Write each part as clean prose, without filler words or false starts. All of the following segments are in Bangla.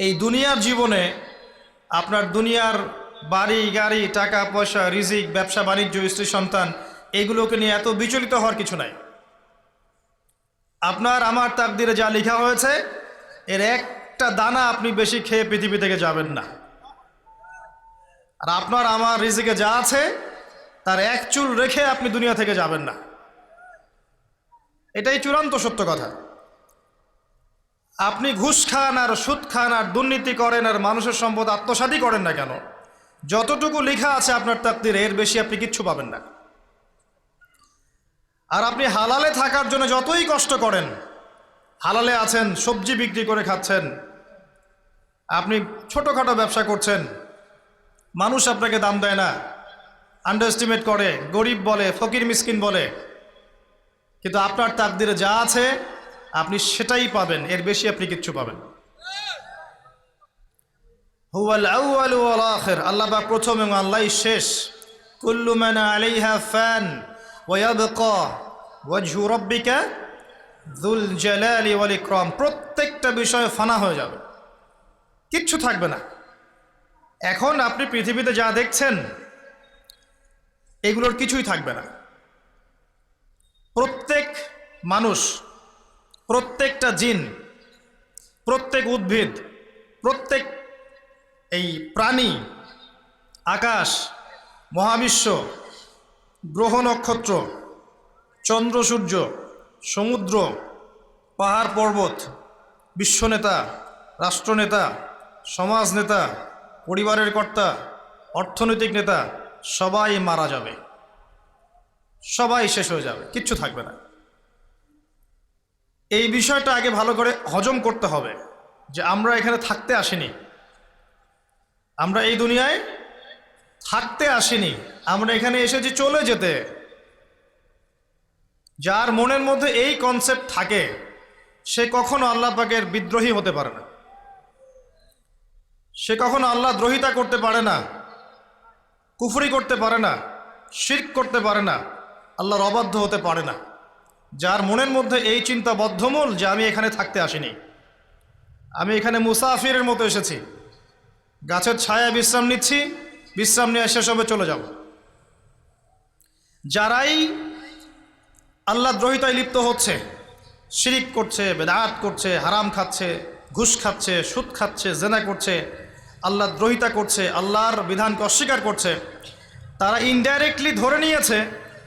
এই দুনিয়ার জীবনে আপনার দুনিয়ার বাড়ি গাড়ি টাকা পয়সা রিজিক ব্যবসা বাণিজ্য স্ত্রী সন্তান এগুলোকে নিয়ে এত বিচলিত হওয়ার কিছু নাই। আপনার আমার তাকদিরে যা লেখা হয়েছে এর একটা দানা আপনি বেশি খেয়ে পৃথিবী থেকে যাবেন না। আর আপনার আমার রিজিকে যা আছে তার এক চুল রেখে আপনি দুনিয়া থেকে যাবেন না। এটাই চূড়ান্ত সত্য কথা। আপনি ঘুষ খান আর সুদ খান আর দুর্নীতি করেন আর মানুষের সম্পদ আত্মসাৎই করেন না কেন, যতটুকু লেখা আছে আপনার তাকদিরে এর বেশি আপনি কিচ্ছু পাবেন না। আর আপনি হালালে থাকার জন্য যতই কষ্ট করেন, হালালে আছেন, সবজি বিক্রি করে খাচ্ছেন, আপনি ছোটোখাটো ব্যবসা করছেন, মানুষ আপনাকে দাম দেয় না, আন্ডারএস্টিমেট করে, গরিব বলে, ফকির মিসকিন বলে, কিন্তু আপনার তাকদিরে যা আছে আপনি সেটাই পাবেন, এর বেশি আপনি কিচ্ছু পাবেন। হুয়াল আউয়ালু ওয়াল আখির, আল্লাহ পাক প্রথম এবং আল্লাহই শেষ। কুল্লু মান আলাইহা ফান ওয়া ইয়াবকা ওয়াজহু রাব্বিকা যুল জালালি ওয়াল ইকরাম, প্রত্যেকটা বিষয় ফানা হয়ে যাবে, কিচ্ছু থাকবে না। এখন আপনি পৃথিবীতে যা দেখছেন এগুলোর কিছুই থাকবে না। প্রত্যেক মানুষ, প্রত্যেকটা জিন, প্রত্যেক উদ্ভিদ, প্রত্যেক এই প্রাণী, আকাশ, মহাবিশ্ব, গ্রহ নক্ষত্র, চন্দ্র সূর্য, সমুদ্র, পাহাড় পর্বত, বিশ্বনেতা, রাষ্ট্রনেতা, সমাজ নেতা, পরিবারের কর্তা, অর্থনৈতিক নেতা, সবাই মারা যাবে, সবাই শেষ হয়ে যাবে, কিচ্ছু থাকবে না। এই বিষয়টা আগে ভালো করে হজম করতে হবে যে আমরা এখানে থাকতে আসিনি, আমরা এই দুনিয়ায় থাকতে আসিনি, আমরা এখানে এসেছি চলে যেতে। যার মনের মধ্যে এই কনসেপ্ট থাকে সে কখনো আল্লাহ পাকের বিদ্রোহী হতে পারে না, সে কখনো আল্লাহ দ্রোহিতা করতে পারে না, কুফরি করতে পারে না, শিরক করতে পারে না, আল্লাহর অবাধ্য হতে পারে না। যার মনের মধ্যে এই চিন্তা বদ্ধমূল যে আমি এখানে থাকতে আসিনি, আমি এখানে মুসাফিরের মতো এসেছি, গাছের ছায়ায় বিশ্রাম নিচ্ছি, বিশ্রাম নিয়ে শেষ হবে চলে যাব। যারাই আল্লাহ দ্রোহিতায় লিপ্ত হচ্ছে, শিরিক করছে, বেদাত করছে, হারাম খাচ্ছে, ঘুষ খাচ্ছে, সুদ খাচ্ছে, জেনা করছে, আল্লাহ দ্রোহিতা করছে, আল্লাহর বিধানকে অস্বীকার করছে, তারা ইনডাইরেক্টলি ধরে নিয়েছে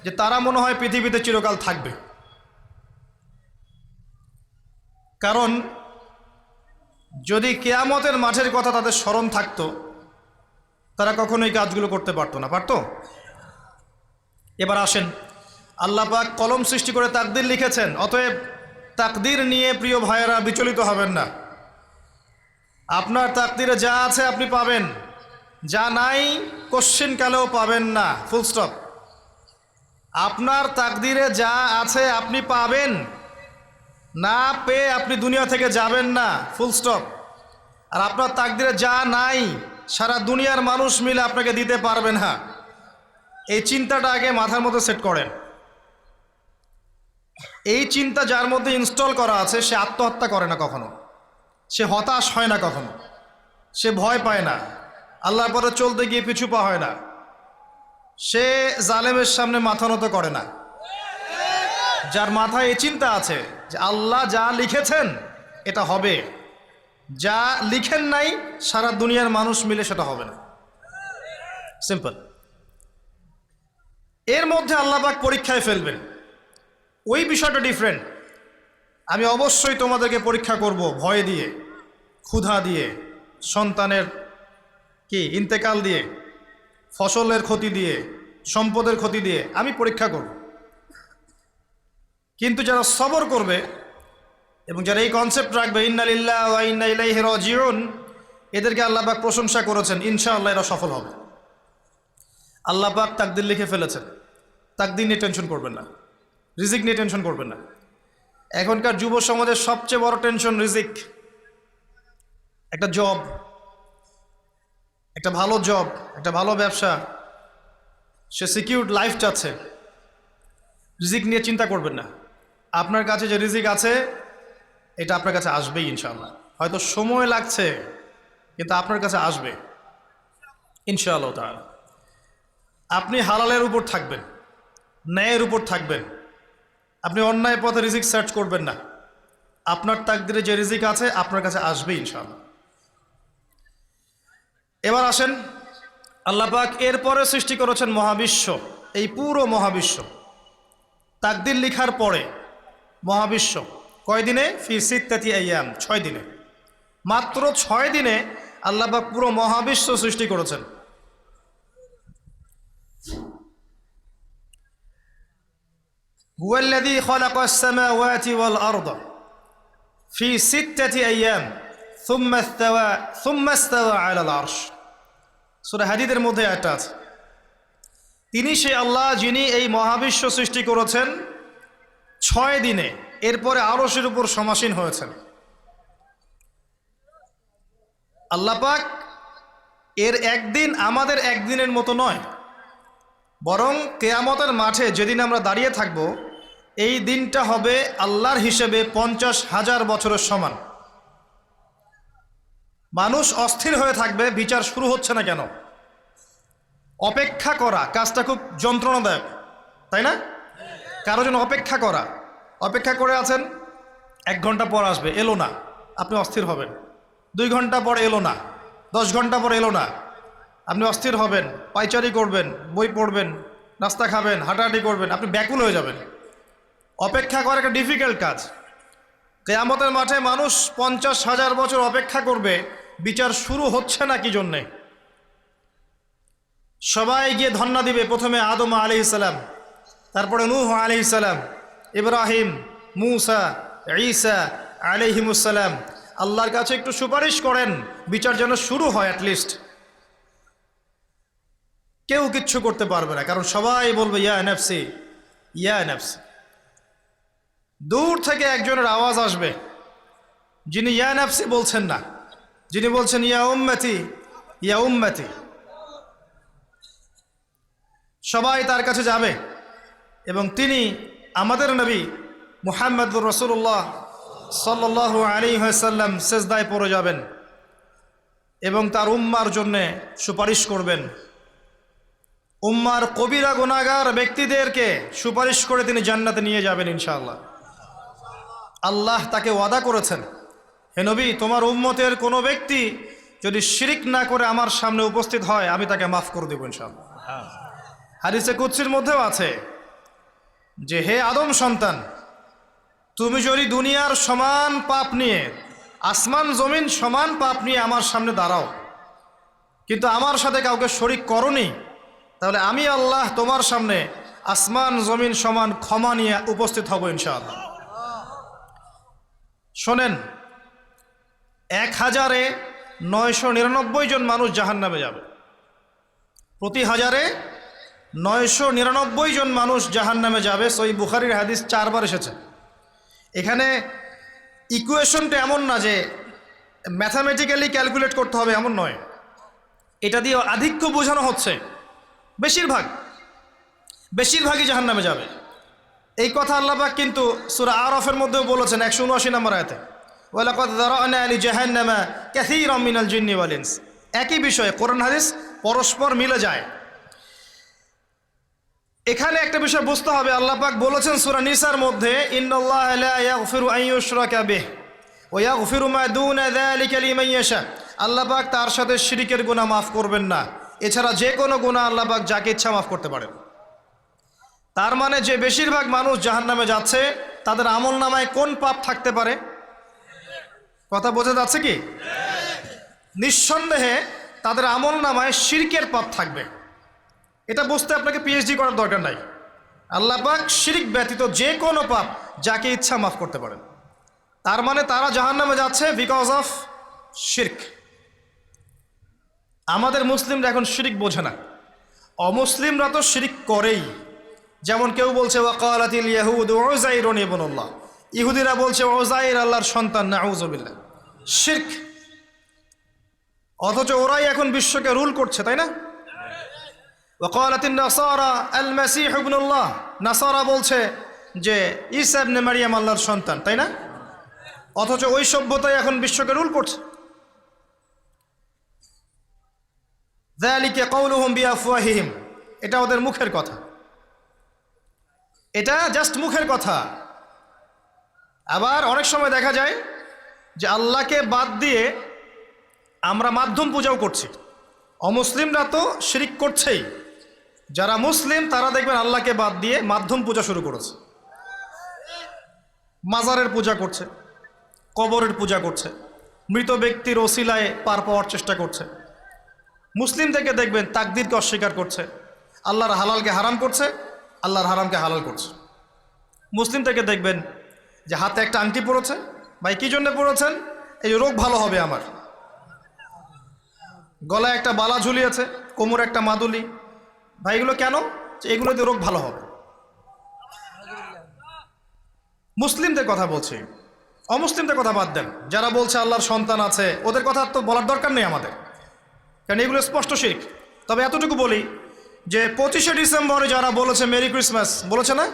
যে তারা মনে হয় পৃথিবীতে চিরকাল থাকবে। কারণ যদি কিয়ামতের মাঠের কথা তাদের স্মরণ থাকতো তারা কখনোই কাজগুলো করতে পারতো না, পারতো? এবার আসেন, আল্লাহ পাক কলম সৃষ্টি করে তাকদির লিখেছেন, অতএব তাকদির নিয়ে প্রিয় ভাইয়েরা বিচলিত হবেন না। আপনার তাকদিরে যা আছে আপনি পাবেন, যা নাই কোশ্চিনকালেও পাবেন না, ফুল স্টপ। আপনার তাকদিরে যা আছে আপনি পাবেন, না পেয়ে আপনি দুনিয়া থেকে যাবেন না, ফুল স্টপ। আর আপনার তাকদিরে যা নাই সারা দুনিয়ার মানুষ মিলে আপনাকে দিতে পারবে না, এই চিন্তাটা আগে মাথার মধ্যে সেট করেন। এই চিন্তা যার মধ্যে ইনস্টল করা আছে সে আত্মহত্যা করে না কখনো, সে হতাশ হয় না কখনো, সে ভয় পায় না, আল্লাহর পথে চলতে গিয়ে পিছু পা হয় না, সে জালেমের সামনে মাথা নত করে না। যার মাথায় এই চিন্তা আছে যে আল্লাহ যা লিখেছেন এটা হবে, যা লিখেন নাই সারা দুনিয়ার মানুষ মিলে সেটা হবে না, সিম্পল। এর মধ্যে আল্লাহ পাক পরীক্ষায় ফেলবেন, ওই বিষয়টা ডিফারেন্ট। আমি অবশ্যই তোমাদেরকে পরীক্ষা করব ভয় দিয়ে, ক্ষুধা দিয়ে, সন্তানের কি ইন্তেকাল দিয়ে, ফসলের ক্ষতি দিয়ে, সম্পদের ক্ষতি দিয়ে আমি পরীক্ষা করব। কিন্তু যারা সবর করবে এবং যারা এই কনসেপ্ট রাখবে ইন্না লিল্লাহি ওয়া ইন্না ইলাইহি রাজিউন, এদেরকে আল্লাহ পাক প্রশংসা করেছেন, ইনশাআল্লাহ এরা সফল হবে। আল্লাহ পাক তাকদির লিখে ফেলেছেন, তাকদির নিয়ে টেনশন করবেন না, রিজিক নিয়ে টেনশন করবেন না। এখনকার যুব সমাজের সবচেয়ে বড় টেনশন রিজিক। একটা জব, একটা ভালো জব, একটা ভালো ব্যবসা, সে সিকিউরড লাইফ চাচ্ছে, রিজিক নিয়ে চিন্তা করবেন না। আপনার কাছে যে রিজিক আছে এটা আপনার কাছে আসবেই ইনশাআল্লাহ, হয়তো সময় লাগছে, কিন্তু আপনার কাছে আসবে ইনশাআল্লাহ তাআলা। আপনি হালালের উপর থাকবেন, ন্যায়ের উপর থাকবেন, আপনি অন্যায় পথে রিজিক সার্চ করবেন না। আপনার তাকদিরে যে রিজিক আছে আপনার কাছে আসবে ইনশাআল্লাহ। এবার আসেন, আল্লাহ পাক এরপরে সৃষ্টি করেছেন মহাবিশ্ব, এই পুরো মহাবিশ্ব তাকদির লিখার পরে মহাবিশ্ব কয়দিনে? ফি সিত্তাতি আইয়াম, 6 দিনে। মাত্র 6 দিনে আল্লাহ পাক পুরো মহাবিশ্ব সৃষ্টি করেছেন। হুয়াল্লাযী খালাকাস সামাওয়াতি ওয়াল আরদা ফি সিত্তাতি আইয়াম সুম্মা ইস্তাওয়া আলাল আরশ। সূরা হাদীদের মধ্যে একটা আছে, তিনি সেই আল্লাহ যিনি এই মহাবিশ্ব সৃষ্টি করেছেন 6 দিনে, এরপরে আরশের উপর সমাসীন হয়েছেন। আল্লাহ পাক এর একদিন আমাদের একদিনের মতো নয়, বরং কিয়ামতের মাঠে যেদিন আমরা দাঁড়িয়ে থাকব এই দিনটা হবে আল্লাহর হিসেবে 50,000 বছরের সমান। মানুষ অস্থির হয়ে থাকবে, বিচার শুরু হচ্ছে না কেন। অপেক্ষা করা কাজটা খুব যন্ত্রণাদায়ক, তাই না? কারো জন্য অপেক্ষা করে আছেন, 1 ঘন্টা পর আসবে, এলো না, আপনি অস্থির হবেন। 2 ঘন্টা পর এলো না, 10 ঘন্টা পর এলো না, আপনি অস্থির হবেন, পায়চারি করবেন, বই পড়বেন, নাস্তা খাবেন, হাঁটাহাঁটি করবেন, আপনি ব্যাকুল হয়ে যাবেন। অপেক্ষা করা একটা ডিফিকাল্ট কাজ। কিয়ামতের মাঠে মানুষ 50,000 বছর অপেক্ষা করবে, বিচার শুরু হচ্ছে না কি জন্যে। সবাই গিয়ে ধন্না দিবে, প্রথমে আদম আলাইহিস সালাম, তারপরে নূহ আলাইহিস সালাম, ইব্রাহিম, মূসা, ঈসা আলাইহিমুস সালাম। আল্লাহর কাছে একটু সুপারিশ করেন, বিচার যেন শুরু হয় অ্যাটলিস্ট। কেউ কিচ্ছু করতে পারবে না, কারণ সবাই বলবে ইয়া নাফসি ইয়া নাফসি। দূর থেকে একজনের আওয়াজ আসবে, যিনি ইয়া নাফসি বলছেন না, যিনি বলছেন ইয়া উম্মতি ইয়া উম্মতি। সবাই তার কাছে যাবে এবং তিনি আমাদের নবী মুহাম্মদুর রাসূলুল্লাহ সাল্লাল্লাহু আলাইহি ওয়াসাল্লাম সিজদায় পড়ে যাবেন এবং তার উম্মার জন্য সুপারিশ করবেন। উম্মার কবিরা গুনাহগার ব্যক্তিদেরকে সুপারিশ করে তিনি জান্নাতে নিয়ে যাবেন ইনশাআল্লাহ। আল্লাহ তাকে ওয়াদা করেছেন, হে নবী, তোমার উম্মতের কোনো ব্যক্তি যদি শিরিক না করে আমার সামনে উপস্থিত হয় আমি তাকে মাফ করে দেব ইনশাআল্লাহ। হাদিসে কুদসির মধ্যেও আছে যে হে আদম সন্তান, তুমি যদি দুনিয়ার সমান পাপ নিয়ে, আসমান জমিন সমান পাপ নিয়ে আমার সামনে দাঁড়াও, কিন্তু আমার সাথে কাউকে শরিক করনি, তাহলে আমি আল্লাহ তোমার সামনে আসমান জমিন সমান ক্ষমা নিয়ে উপস্থিত হব ইনশাআল্লাহ। শোনেন, 1000-999 জন মানুষ জাহান্নামে যাবে, প্রতি 1000-999 জন মানুষ জাহান্নামে যাবে। সহিহ বুখারীর হাদিস 4 বার এসেছে। এখানে ইকুয়েশনটা এমন না যে ম্যাথামেটিক্যালি ক্যালকুলেট করতে হবে, এমন নয়। এটা দিয়ে আধিক্য বোঝানো হচ্ছে, বেশিরভাগই জাহান্নামে যাবে। এই কথা আল্লাহ পাক কিন্তু সূরা আরাফের মধ্যেও বলেছেন 179 নম্বর আয়াতে, ওয়ালাকাদ যারানা লিজাহান্নামা কাসীরাম মিনাল জিন্নি ওয়াল ইনস। একই বিষয়ে কোরআন হাদিস পরস্পর মিলে যায়। এখানে একটা বিষয় বুঝতে হবে, আল্লাহ পাক বলেছেন সূরা নিসার মধ্যে, ইন্নাল্লাহা লা ইয়াগফিরু আন ইউশরাকা বিহি ওয়া ইয়াগফিরু মা দুনা যালিকা লিমান ইয়াশা। আল্লাহ পাক তার সাথে শিরকের গুনাহ মাফ করবেন না, এছাড়া যে কোনো গুনাহ আল্লাহ পাক যাকে ইচ্ছা মাফ করতে পারেন। তার মানে যে বেশিরভাগ মানুষ জাহান্নামে যাচ্ছে তাদের আমল নামায় কোন পাপ থাকতে পারে? কথা বোঝা যাচ্ছে কি? নিঃসন্দেহে তাদের আমল নামায় শিরকের পাপ থাকবে। এটা বুঝতে আপনাকে পিএইচডি করার দরকার নাই। আল্লাহ পাক শিরক ব্যতীত যে কোনো পাপ যাকে ইচ্ছা মাফ করতে পারেন। তার মানে তারা জাহান্নামে যাচ্ছে বিকজ অফ শিরক। আমাদের মুসলিমরা এখন শিরক বোঝে না, অমুসলিমরা তো শিরক করেই। যেমন কেউ বলছে ওয়াকালাতিল ইয়াহুদ উযাইরুন ইবনুল্লাহ, ইহুদিরা বলছে উযাইর আল্লাহর সন্তান, নাউযুবিল্লাহ, শিরক। অথচ ওরাই এখন বিশ্বকে রুল করছে, তাই না? ওয়াকালাতিন নাসারা আল মাসীহ ইবনুল্লাহ, নাসারা বলছে যে ঈসা ইবনে মারইয়াম আল্লাহর সন্তান, তাই না? অথচ ওই সভ্যতাই এখন বিশ্বকে রুল করছে। যালিকা কাউলুহুম বিআফওয়াহিহিম, এটা ওদের মুখের কথা, এটা জাস্ট মুখের কথা। আবার অনেক সময় দেখা যায় যে আল্লাহকে বাদ দিয়ে আমরা মাধ্যম পূজাও করছি। অমুসলিমরা তো শিরিক করছেই, যারা মুসলিম তারা দেখবেন আল্লাহকে বাদ দিয়ে মাধ্যম পূজা শুরু করেছে। মাজারের পূজা করছে, কবরের পূজা করছে, মৃত ব্যক্তির ওসিলায় পার পাওয়ার চেষ্টা করছে। মুসলিম থেকে দেখবেন তাকদীরকে অস্বীকার করছে, আল্লাহর হালালকে হারাম করছে, আল্লাহর হারামকে হালাল করছে। মুসলিম থেকে দেখবেন যে হাতে একটা আংটি পড়েছে, ভাই কী জন্য পড়েছেন? এই রোগ ভালো হবে আমার। গলায় একটা বালা ঝুলিয়েছে, কোমরে একটা মাদুলি, ভাই এগুলো কেন? এগুলোতে রোগ ভালো হবে। মুসলিমদের কথা বলছি, অমুসলিমদের কথা বাদ দেন। যারা বলছে আল্লাহর সন্তান আছে, ওদের কথা তো বলার দরকার নেই আমাদের, কারণ এগুলো স্পষ্ট শিরক। তবে এতটুকু বলি যে 25শে ডিসেম্বরে যারা বলেছে মেরি ক্রিসমাস, বলেছে না?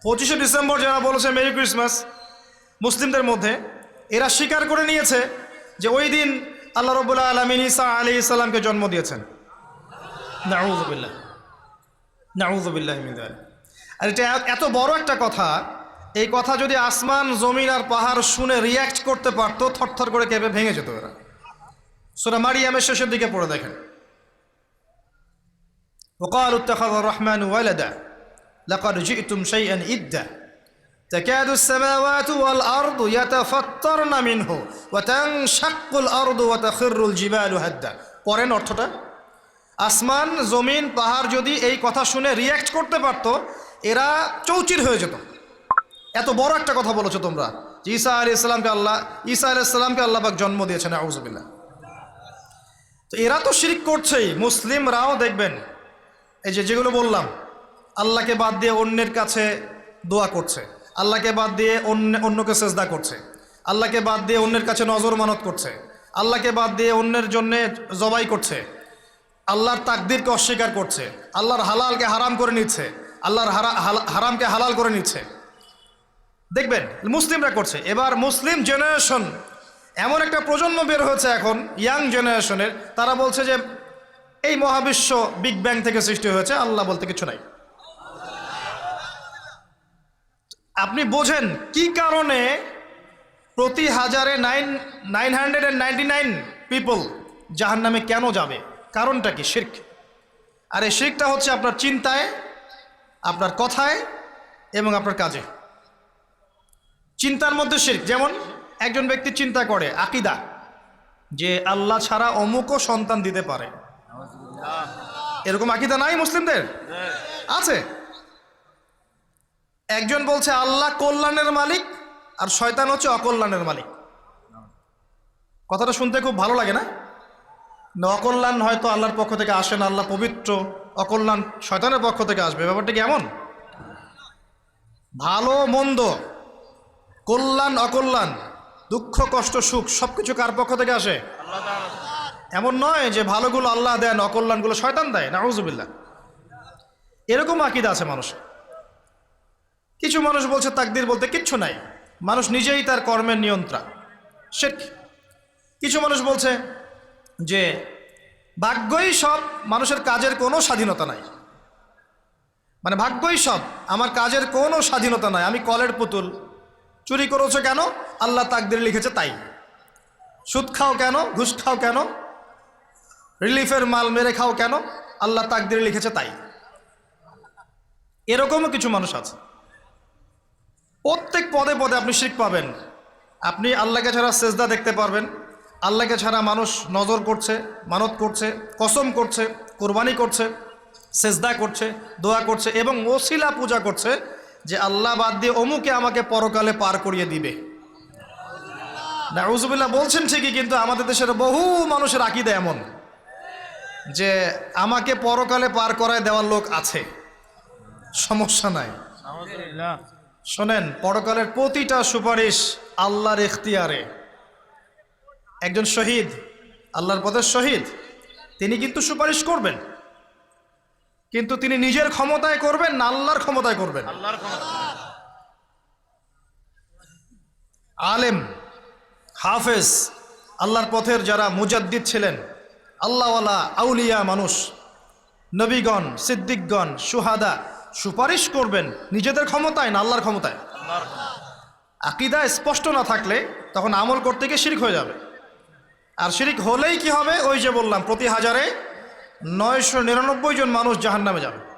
25শে ডিসেম্বর যারা বলেছে মেরি ক্রিসমাস, মুসলিমদের মধ্যে এরা স্বীকার করে নিয়েছে যে ওই দিন আল্লাহ রাব্বুল আলামিন ঈসা আলাইহিস সালামকে জন্ম দিয়েছেন। নাউযুবিল্লাহ, নাউযুবিল্লাহি মিন যালিক। আর এটা এত বড় একটা কথা, এই কথা যদি আসমান জমিন আর পাহাড় শুনে রিয়্যাক্ট করতে পারতো, থরথর করে কেঁপে ভেঙে যেত এরা। সূরা মারিয়ামের শেষের দিকে পড়ে দেখেন, ওয়াকালু ইত্তাখাযার রাহমানু ওয়ালাদা লাকাদ জি'তুম শাইআন ইদ্দা তাকাদু আস-সামাওয়াতু ওয়াল আরদু ইয়াতাফাত্তারনা মিনহু ওয়া তানশাক্কুল আরদু ওয়া তাখিররুল জিবালু হাদ্দা। পড়েন অর্থটা। আসমান জমিন পাহাড় যদি এই কথা শুনে রিয়্যাক্ট করতে পারতো, এরা চৌচির হয়ে যেত। এত বড় একটা কথা বলেছো তোমরা যে ঈসা আলাইহিস সালামকে আল্লাহ পাক জন্ম দিয়েছেন। আউযুবিল্লাহ। তো এরা তো শিরক করছেই। মুসলিমরাও দেখবেন এই যেগুলো বললাম, আল্লাহকে বাদ দিয়ে অন্যের কাছে দোয়া করছে, আল্লাহকে বাদ দিয়ে অন্যকে সেজদা করছে, আল্লাহকে বাদ দিয়ে অন্যের কাছে নজর মানত করছে, আল্লাহকে বাদ দিয়ে অন্যের জন্যে জবাই করছে, আল্লাহর তাকদীরকে অস্বীকার করছে, আল্লাহর হালালকে হারাম করে নিচ্ছে, আল্লাহর হারামকে হালাল করে নিচ্ছে। দেখবেন মুসলিমরা করছে। এবার মুসলিম জেনারেশন, এমন একটা প্রজন্ম বের হয়েছে এখন, ইয়াং জেনারেশনের, তারা বলছে যে এই মহাবিশ্ব বিগ ব্যাং থেকে সৃষ্টি হয়েছে, আল্লাহ বলতে কিছু নাই। আপনি বোঝেন কি কারণে প্রতি হাজারে 999 পিপল জাহান্নামে কেন যাবে? কারণটা কি? শিরক। আর এই শিরকটা হচ্ছে আপনার চিন্তায়, আপনার কথায় এবং আপনার কাজে। চিন্তার মধ্যে শিরক। যেমন একজন ব্যক্তি চিন্তা করে আকীদা, যে আল্লাহ ছাড়া অমুকও সন্তান দিতে পারে। এরকম আকীদা নাই মুসলিমদের? আছে। একজন বলছে আল্লাহ কল্যাণের মালিক আর শয়তান হচ্ছে অকল্যাণের মালিক। কথাটা শুনতে খুব ভালো লাগে না? অকল্যাণ হয়তো আল্লাহর পক্ষ থেকে আসে না, আল্লাহ পবিত্র, অকল্যাণ শয়তানের পক্ষ থেকে আসবে। ব্যাপারটা কি এমন? ভালো মন্দ, কল্যাণ অকল্যাণ, দুঃখ কষ্ট সুখ সবকিছু কার পক্ষ থেকে আসে? এমন নয় যে ভালোগুলো আল্লাহ দেন, অকল্যাণগুলো শয়তান দেয়। নাউযুবিল্লাহ। এরকম আকীদা আছে মানুষ। কিছু মানুষ বলছে তাকদীর বলতে কিচ্ছু নাই, মানুষ নিজেই তার কর্মের নিয়ন্ত্রণ, শিরক। কিছু মানুষ বলছে যে ভাগ্যই সব, মানুষের কাজের কোনো স্বাধীনতা নাই। মানে ভাগ্যই সব, আমার কাজের কোনো স্বাধীনতা নাই, আমি কলের পুতুল। চুরি করেছো কেন? আল্লাহ তাকদীরে লিখেছে তাই। সুদ খাও কেন? ঘুষ খাও কেন? রিলিফের মাল মেরে খাও কেন? আল্লাহ তাকদীরে লিখেছে তাই। এরকমও কিছু মানুষ আছে। প্রত্যেক পদে পদে আপনি শিরক পাবেন। আপনি আল্লাহকে ছাড়া সেজদা দেখতে পারবেন, আল্লাহকে ছাড়া মানুষ নজর করছে, মানত করছে, কসম করছে, কোরবানি করছে, সেজদা করছে, দোয়া করছে এবং ওসিলা পূজা করছে যে আল্লাহ বাদ দিয়ে অমুকে আমাকে পরকালে পার করিয়ে দিবে। নাউযুবিল্লাহ বলছেন ঠিকই, কিন্তু আমাদের দেশের বহু মানুষের আকীদা এমন যে আমাকে পরকালে পার করায় দেওয়ার লোক আছে, সমস্যা নাই। শোনেন, পরকালের প্রতিটা সুপারিশ আল্লাহর ইখতিয়ারে। একজন শহীদ, আল্লাহর পথের শহীদ, তিনি কিন্তু সুপারিশ করবেন, কিন্তু তিনি নিজের ক্ষমতায় করবেন না আল্লাহর ক্ষমতায় করবেন? আলেম, হাফেজ, আল্লাহর পথের যারা মুজাদ্দিদ ছিলেন, আল্লাহওয়ালা আউলিয়া মানুষ, নবীগণ, সিদ্দিকগণ, সুহাদা সুপারিশ করবেন নিজেদের ক্ষমতায় না আল্লাহর ক্ষমতায়? আকীদা স্পষ্ট না থাকলে তখন আমল করতে গিয়ে শিরক হয়ে যাবে। আর শিরক হলেই কি হবে? ওই যে বললাম, প্রতি হাজারে 999 জন মানুষ জাহান্নামে যাবে।